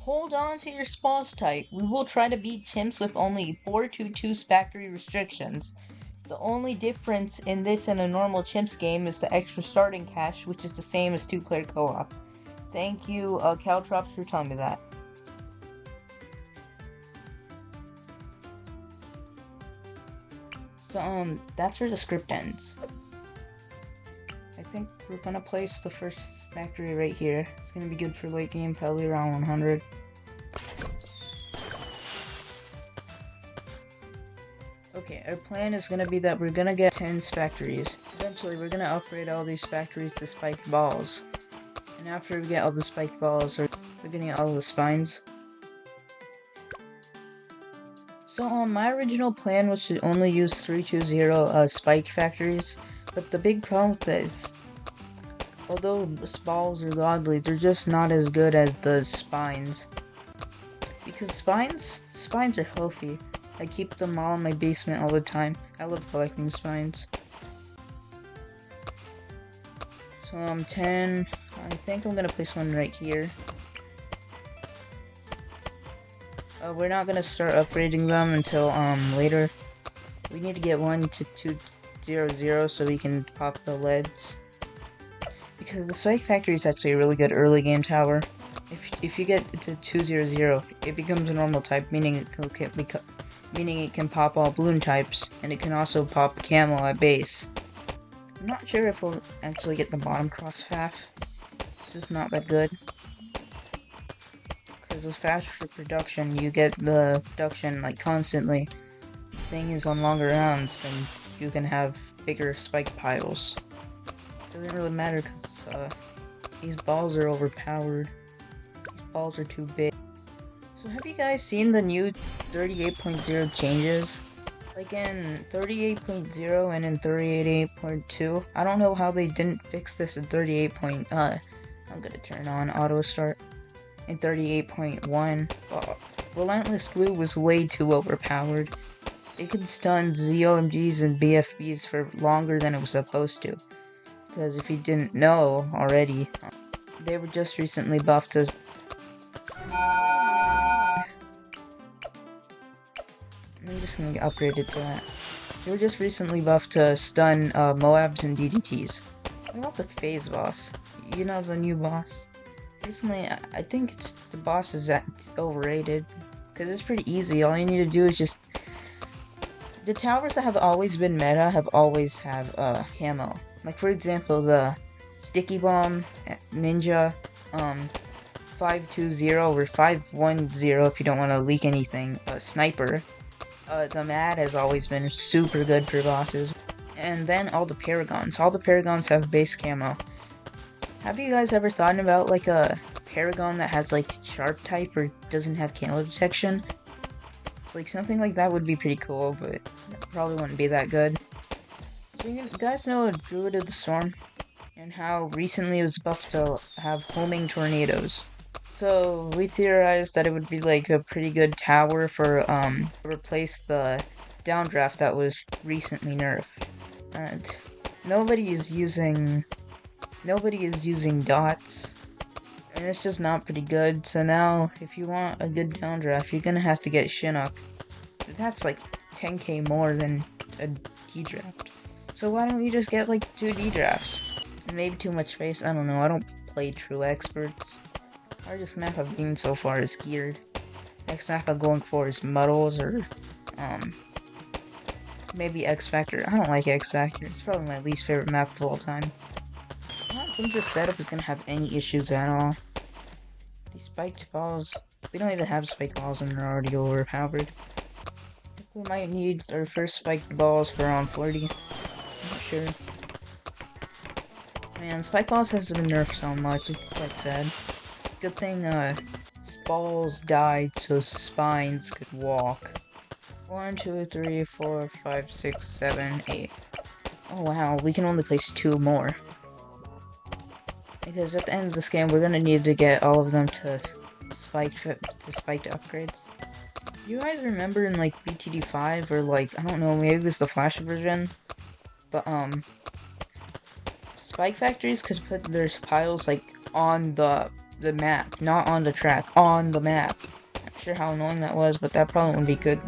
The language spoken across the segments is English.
Hold on to your spawns tight. We will try to beat chimps with only 422 factory restrictions. The only difference in this and a normal chimps game is the extra starting cash, which is the same as 2-player co-op. Thank you, Caltrops, for telling me that. So, that's where the script ends. I think we're gonna place the first factory right here. It's gonna be good for late game, probably around 100. Okay, our plan is gonna be that we're gonna get 10 factories. Eventually, we're gonna upgrade all these factories to spiked balls. And after we get all the spiked balls, we're gonna get all the spines. So, my original plan was to only use 320 spike factories. But the big problem with that is, although balls are godly, they're just not as good as the spines. Because spines are healthy. I keep them all in my basement all the time. I love collecting spines. So 10. I think I'm gonna place one right here. We're not gonna start upgrading them until later. We need to get 1 to 200 so we can pop the leads. Because the spike factory is actually a really good early game tower. If you get to 200, it becomes a normal type, meaning it can pop all balloon types, and it can also pop camel at base. I'm not sure if we'll actually get the bottom cross half. It's just not that good. Because it's fast for production, you get the production like constantly. The thing is, on longer rounds, then you can have bigger spike piles. Doesn't really matter because these balls are overpowered. These balls are too big. So have you guys seen the new 38.0 changes? Like in 38.0 and in 38.2. I don't know how they didn't fix this in 38. I'm gonna turn on auto start. In 38.1, Relentless Glue was way too overpowered. It could stun ZOMGs and BFBs for longer than it was supposed to. Because if you didn't know already, they were just recently buffed to... I'm just gonna upgrade it to that. They were just recently buffed to stun Moabs and DDTs. What about the phase boss? You know, the new boss? Recently, I think the boss is overrated. Because it's pretty easy. All you need to do is just... The towers that have always been meta have always have camo. Like for example, the Sticky Bomb, Ninja, 520 or 510 if you don't want to leak anything, Sniper. The Mad has always been super good for bosses. And then all the Paragons. All the Paragons have base camo. Have you guys ever thought about like a Paragon that has like Sharp type or doesn't have camo detection? Like something like that would be pretty cool, but it probably wouldn't be that good. So you guys know Druid of the Storm? And how recently it was buffed to have homing tornadoes. So we theorized that it would be like a pretty good tower for replace the downdraft that was recently nerfed. And nobody is using dots. And it's just not pretty good. So now if you want a good downdraft, you're gonna have to get Chinook. But that's like 10k more than a D-draft. So why don't you just get like 2 D-drafts? Maybe too much space, I don't know, I don't play true experts. Hardest map I've seen so far is Geared. Next map I'm going for is Muddles or, maybe X Factor. I don't like X Factor, it's probably my least favorite map of all time. I don't think this setup is gonna have any issues at all. These spiked balls, we don't even have spiked balls and they're already overpowered. I think we might need our first spiked balls for around 40. I'm not sure. Man, spike balls has been nerfed so much, it's quite sad. Good thing, balls died so spines could walk. 1, 2, 3, 4, 5, 6, 7, 8. Oh wow, we can only place 2 more. Because at the end of this game, we're gonna need to get all of them to spiked upgrades. You guys remember in like BTD5 or like, I don't know, maybe it was the Flash version? But spike factories could put their piles like on the the map, not on the track, on the map. Not sure how annoying that was, but that probably would be good.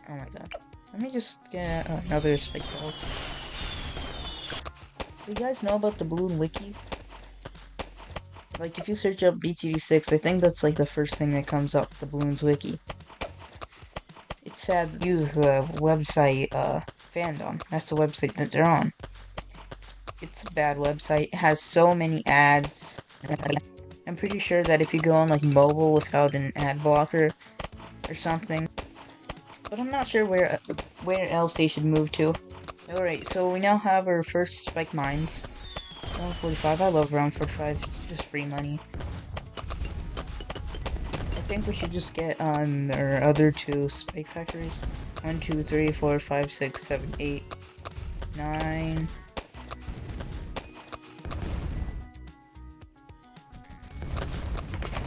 Oh my god. Let me just get another spike balls. So you guys know about the Bloon wiki? Like, if you search up BTD6, I think that's like the first thing that comes up, the Bloons wiki. It's sad that use the website, Fandom. That's the website that they're on. It's a bad website. It has so many ads. I'm pretty sure that if you go on, like, mobile without an ad blocker or something. But I'm not sure where else they should move to. Alright, so we now have our first spike mines. Round 45. I love round 45. Just free money. I think we should just get on our other two spike factories. 1, 2, 3, 4, 5, 6, 7, 8, 9.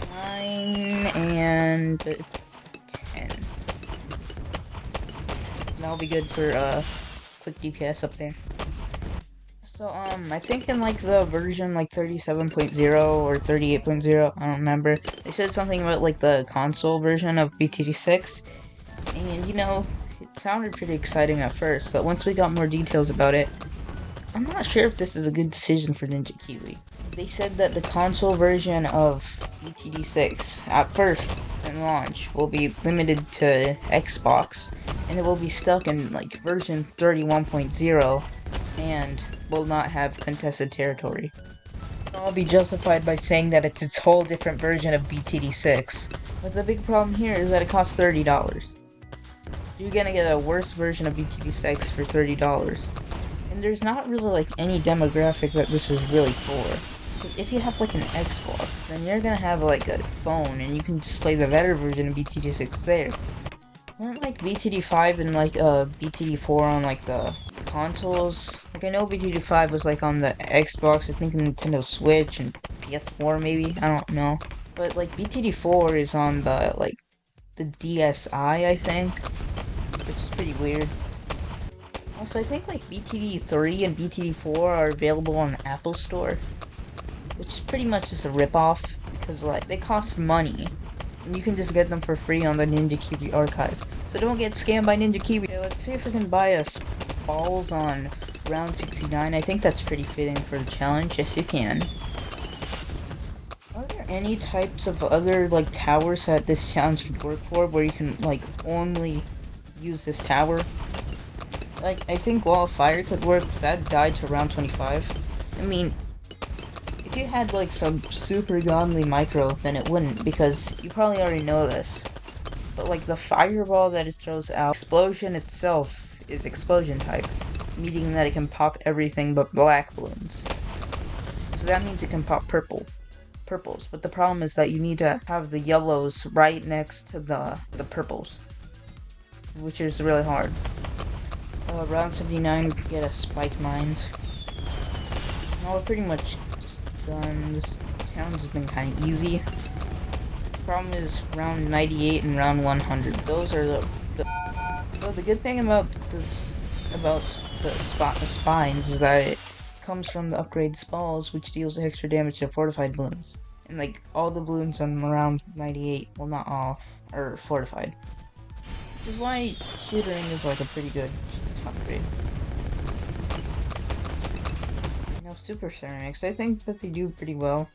9 and 10. That'll be good for quick DPS up there. So I think in like the version like 37.0 or 38.0, I don't remember, they said something about like the console version of BTD6, and you know, it sounded pretty exciting at first, but once we got more details about it, I'm not sure if this is a good decision for Ninja Kiwi. They said that the console version of BTD6 at first in launch will be limited to Xbox, and it will be stuck in like version 31.0 and will not have contested territory. I'll be justified by saying that it's its whole different version of BTD6, but the big problem here is that it costs $30. You're gonna get a worse version of BTD6 for $30. And there's not really like any demographic that this is really for. Because if you have like an Xbox, then you're gonna have like a phone and you can just play the better version of BTD6 there. Weren't like BTD5 and like BTD4 on like the consoles? Like I know BTD5 was like on the Xbox, I think Nintendo Switch and PS4 maybe, I don't know. But like BTD4 is on the like the DSi, I think, which is pretty weird. Also, I think like BTD3 and BTD4 are available on the Apple Store, which is pretty much just a ripoff because like they cost money. And you can just get them for free on the Ninja Kiwi archive. So don't get scammed by Ninja Kiwi. Okay, let's see if we can buy us balls on round 69. I think that's pretty fitting for the challenge. Yes, you can. Are there any types of other like towers that this challenge would work for where you can like only use this tower? Like, I think Wall of Fire could work, but that died to round 25. I mean, if you had like some super godly micro, then it wouldn't, because you probably already know this. But like the fireball that it throws out, explosion itself is explosion type, meaning that it can pop everything but black balloons. So that means it can pop purples, but the problem is that you need to have the yellows right next to the purples, which is really hard. Round 79, get a spike mines. Now we're pretty much just done. This challenge has been kind of easy. The problem is round 98 and round 100. Those are the good thing about this, about the spines, is that it comes from the upgrade Spalls, which deals extra damage to fortified balloons. And like all the balloons on round 98, well not all, are fortified. Which is why Shootering is like a pretty good upgrade. You know, Super Ceramics, I think that they do pretty well,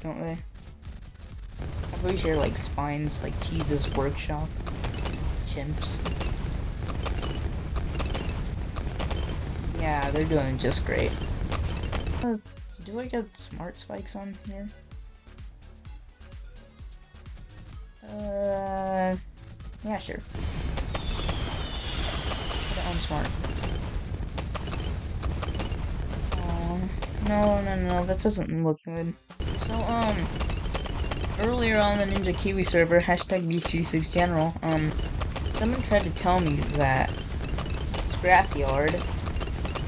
don't they? I'm pretty sure like spines, like Cheese's Workshop, Chimps. Yeah, they're doing just great. Do I get smart spikes on here? Yeah, sure. Put it on smart. No, that doesn't look good. So, earlier on the Ninja Kiwi server, hashtag BC6 General, someone tried to tell me that Scrapyard,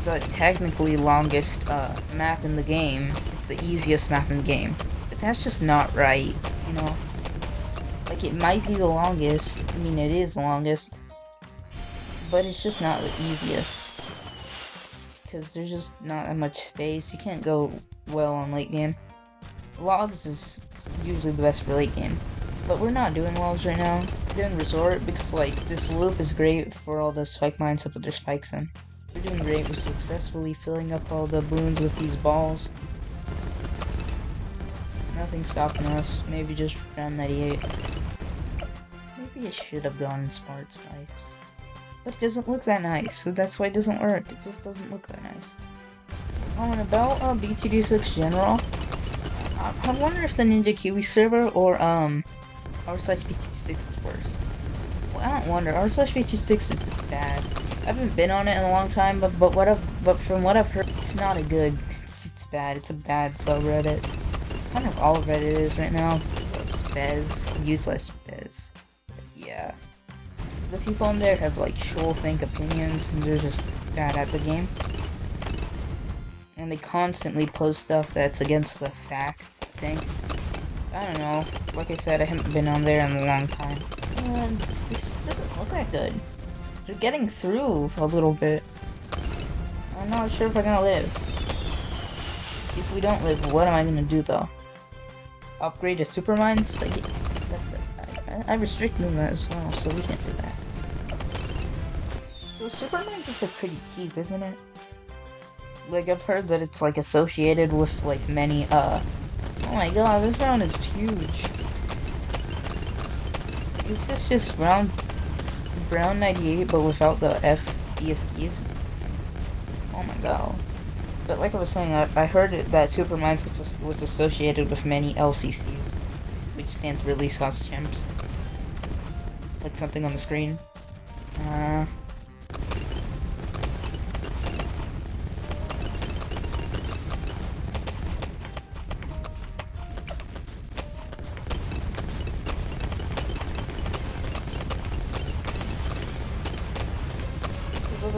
the technically longest, map in the game, is the easiest map in the game. But that's just not right, you know? Like, it might be the longest, I mean, it is the longest, but it's just not the easiest. Because there's just not that much space, you can't go well on late game. logs is usually the best for late game. But we're not doing logs right now. We're doing resort because like this loop is great for all the spike mines to put their spikes in. We're doing great with successfully filling up all the balloons with these balls. Nothing's stopping us. Maybe just round 98. Maybe it should have gone smart spikes. But it doesn't look that nice, so that's why it doesn't work. It just doesn't look that nice. Oh, and about BTD6 General, I wonder if the Ninja Kiwi server or r/BTD6 is worse. Well, I don't wonder. r/BTD6 is just bad. I haven't been on it in a long time, but from what I've heard, it's not a good. It's bad. It's a bad subreddit. Kind of all Reddit is right now. Spez, useless Spez. Yeah. The people in there have like think opinions and they're just bad at the game. And they constantly post stuff that's against the fact thing. I don't know. Like I said, I haven't been on there in a long time. And this doesn't look that good. They're getting through a little bit. I'm not sure if we're gonna live. If we don't live, what am I gonna do though? Upgrade to super mines? Like, I restricted that as well, so we can't do that. So super mines is like pretty cheap, isn't it? Like I've heard that it's like associated with like many oh my god, this round is huge. Is this just round 98 but without the EFPs? Oh my god. But like I was saying, I heard that super mines was associated with many LCCs, which stands for least cost chimps. Like something on the screen.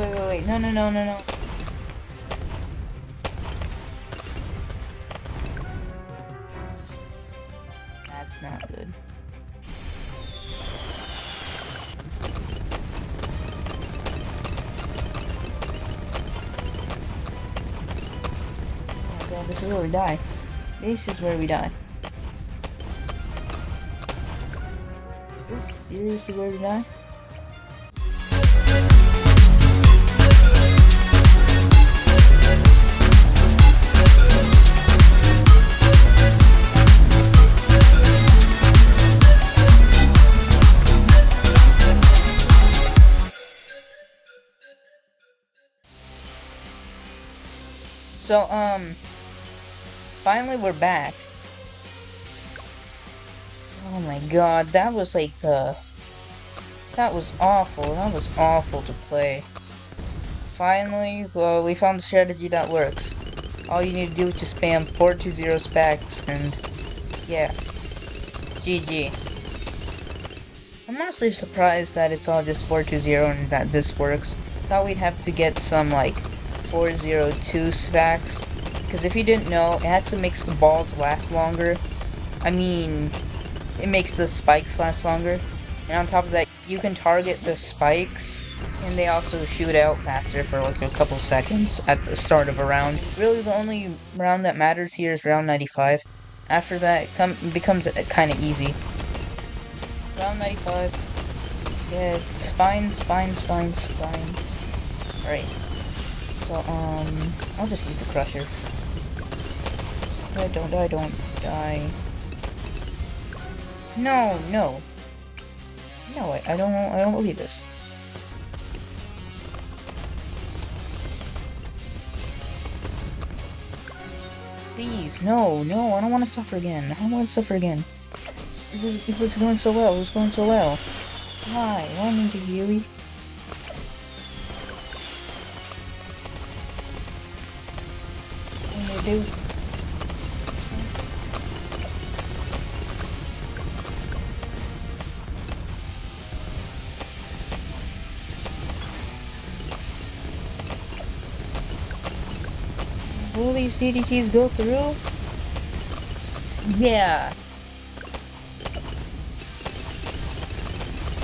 Wait, no. That's not good. Oh my god, this is where we die. This is where we die. Is this seriously where we die? So, finally we're back. Oh my god, that was like that was awful. That was awful to play. Finally, well, we found the strategy that works. All you need to do is just spam 420 specs and, yeah. GG. I'm honestly surprised that it's all just 420 and that this works. Thought we'd have to get some, like, 402 specs, because if you didn't know, it actually makes the balls last longer. I mean, it makes the spikes last longer, and on top of that, you can target the spikes, and they also shoot out faster for like a couple seconds at the start of a round. Really, the only round that matters here is round 95. After that, it becomes kind of easy. Round 95. Yeah, spines. Alright. So, I'll just use the crusher. Don't die. No, I don't believe this. Please, no, I don't want to suffer again. I don't want to suffer again. If it's going so well, it's going so well. Why Ninja Kiwi? What do? Will these DDTs go through? Yeah.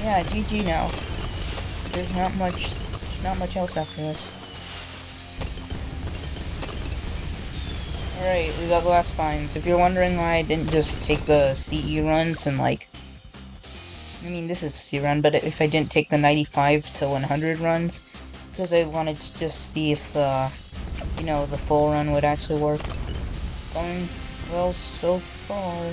Yeah, GG now. There's not much else after this. Alright, we got glass spines. If you're wondering why I didn't just take the CE runs and like... I mean, this is a C run, but if I didn't take the 95 to 100 runs, because I wanted to just see if the, you know, the full run would actually work. Going well so far.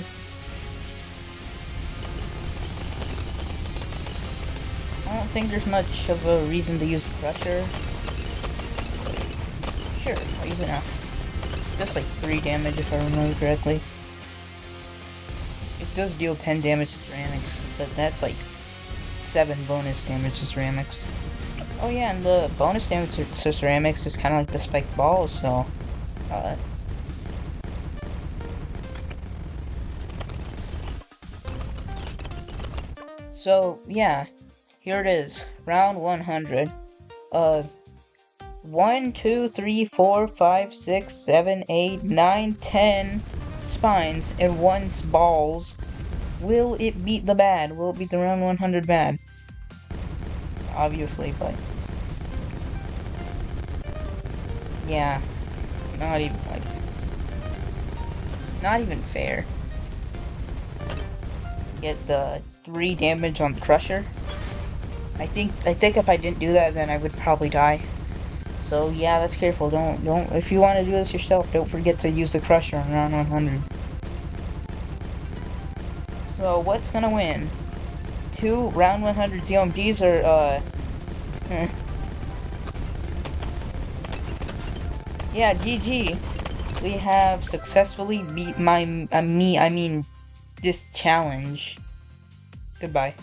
I don't think there's much of a reason to use the Crusher. Sure, I'll use it now. It's just like 3 damage if I remember correctly. It does deal 10 damage to ceramics, but that's like 7 bonus damage to ceramics. Oh yeah, and the bonus damage to ceramics is kind of like the spiked ball, so... So, yeah, here it is, round 100. 1, 2, 3, 4, 5, 6, 7, 8, 9, 10 spines and 1 balls. Will it beat the bad? Will it beat the round 100 bad? Obviously, but... yeah, not even, like... not even fair. Get the 3 damage on the Crusher. I think if I didn't do that, then I would probably die. So yeah, that's careful. Don't. If you want to do this yourself, don't forget to use the Crusher on round 100. So what's gonna win? 2 round 100 ZOMGs or Yeah, GG. We have successfully beat this challenge. Goodbye.